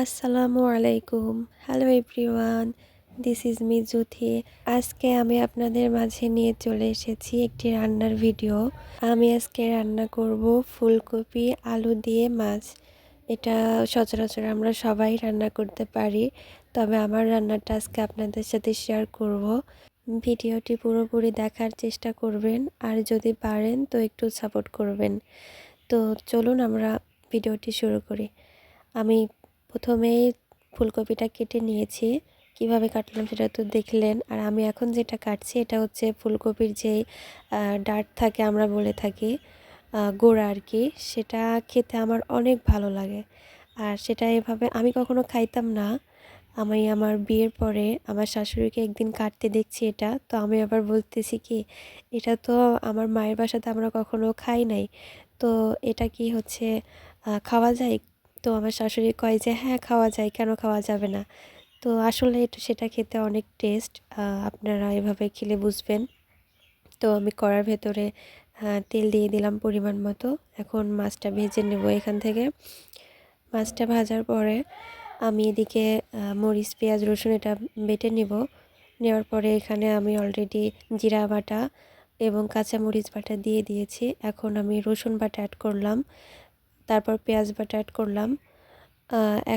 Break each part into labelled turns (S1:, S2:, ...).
S1: আসসালামু আলাইকুম। Hello everyone, this is me Juthi. আজকে আমি আপনাদের মাঝে নিয়ে চলে এসেছি একটি রান্নার ভিডিও। আমি আজকে রান্না করব ফুলকপি আলু দিয়ে মাছ। এটা সচরাচর আমরা সবাই রান্না করতে পারি, তবে আমার রান্নাটা আজকে আপনাদের সাথে শেয়ার করব। ভিডিওটি পুরোপুরি দেখার চেষ্টা করবেন, আর যদি পারেন তো একটু সাপোর্ট করবেন। তো চলুন আমরা ভিডিওটি শুরু করি। আমি প্রথমেই ফুলকপিটা কেটে নিয়েছি। কিভাবে কাটলাম সেটা তো দেখলেন। আর আমি এখন যেটা কাটছি এটা হচ্ছে ফুলকপির যে ডাঁট থাকে, আমরা বলে থাকি গোড়া আর কি, সেটা খেতে আমার অনেক ভালো লাগে। আর সেটা এভাবে আমি কখনো খাইতাম না। আমি আমার বিয়ের পরে আমার শাশুড়িকে একদিন কাটতে দেখছি এটা, তো আমি আবার বলতেছি কি, এটা তো আমার মায়ের বাসাতে আমরা কখনো খাই নাই, তো এটা কি হচ্ছে খাওয়া যায়? তো আমার শাশুড়ি কয় যে হ্যাঁ খাওয়া যায়, কেন খাওয়া যাবে না। তো আসলে এটা সেটা খেতে অনেক টেস্ট, আপনারা এভাবে খেলে বুঝবেন। তো আমি কড়ার ভেতরে তেল দিয়ে দিলাম পরিমাণ মতো। এখন মাছটা ভেজে নেব এখান থেকে। মাছটা ভাজার পরে আমি এদিকে মরিচ পেঁয়াজ রসুন এটা বেটে নেব। নেওয়ার পরে এখানে আমি অলরেডি জিরা বাটা এবং কাঁচা মরিচ বাটা দিয়ে দিয়েছি। এখন আমি রসুন বাটা অ্যাড করলাম, তারপর পেঁয়াজ বাটা অ্যাড করলাম।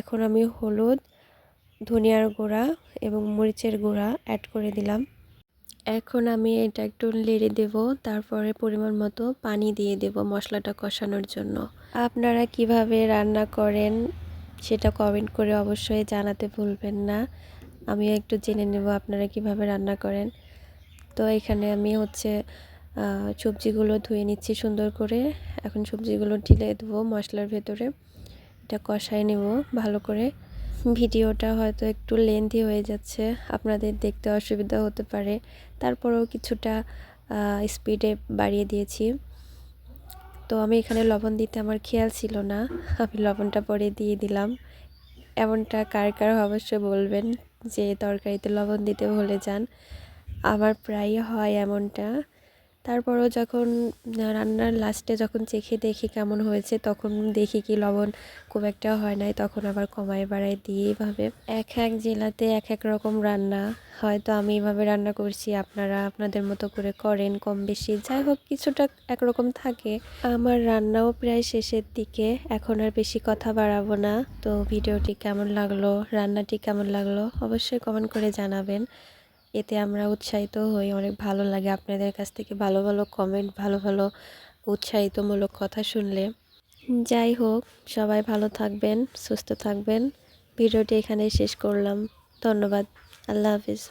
S1: এখন আমি হলুদ, ধনিয়ার গুঁড়া এবং মরিচের গুঁড়া অ্যাড করে দিলাম। এখন আমি এটা একটু নেড়ে দেব, তারপরে পরিমাণ মতো পানি দিয়ে দেব মশলাটা কষানোর জন্য। আপনারা কিভাবে রান্না করেন সেটা কমেন্ট করে অবশ্যই জানাতে ভুলবেন না। আমি একটু জেনে নেব আপনারা কিভাবে রান্না করেন। তো এখানে আমি হচ্ছে সবজিগুলো ধুয়ে নিচ্ছি সুন্দর করে। এখন সবজিগুলো ঢেলে দেবো মশলার ভেতরে, এটা কষায় নেব ভালো করে। ভিডিওটা হয়তো একটু লেন্থি হয়ে যাচ্ছে, আপনাদের দেখতে অসুবিধা হতে পারে, তারপরেও কিছুটা স্পিডে বাড়িয়ে দিয়েছি। তো আমি এখানে লবণ দিতে আমার খেয়াল ছিল না, আমি লবণটা পরে দিয়ে দিলাম। এমনটা কার কার অবশ্যই বলবেন যে তরকারিতে লবণ দিতে ভুলে যান। আমার প্রায়ই হয় এমনটা। তারপরও যখন রান্নার লাস্টে যখন চেখে দেখি কেমন হয়েছে, তখন দেখি কি লবণ খুব একটা হয় নাই, তখন আবার কমায় বাড়ায় দিয়ে এভাবে। এক এক জেলাতে এক এক রকম রান্না, হয়তো আমি এভাবে রান্না করছি, আপনারা আপনাদের মতো করে করেন কম বেশি, যাই হোক কিছুটা একরকম থাকে। আমার রান্নাও প্রায় শেষের দিকে, এখন আর বেশি কথা বাড়াবো না। তো ভিডিওটি কেমন লাগলো, রান্নাটি কেমন লাগলো অবশ্যই কমেন্ট করে জানাবেন। এতে আমরা উৎসাহিত হই, অনেক ভালো লাগে আপনাদের কাছ থেকে ভালো ভালো কমেন্ট, ভালো ভালো উৎসাহিতমূলক কথা শুনলে। যাই হোক, সবাই ভালো থাকবেন, সুস্থ থাকবেন। ভিডিওটি এখানেই শেষ করলাম। ধন্যবাদ। আল্লাহ হাফিজ।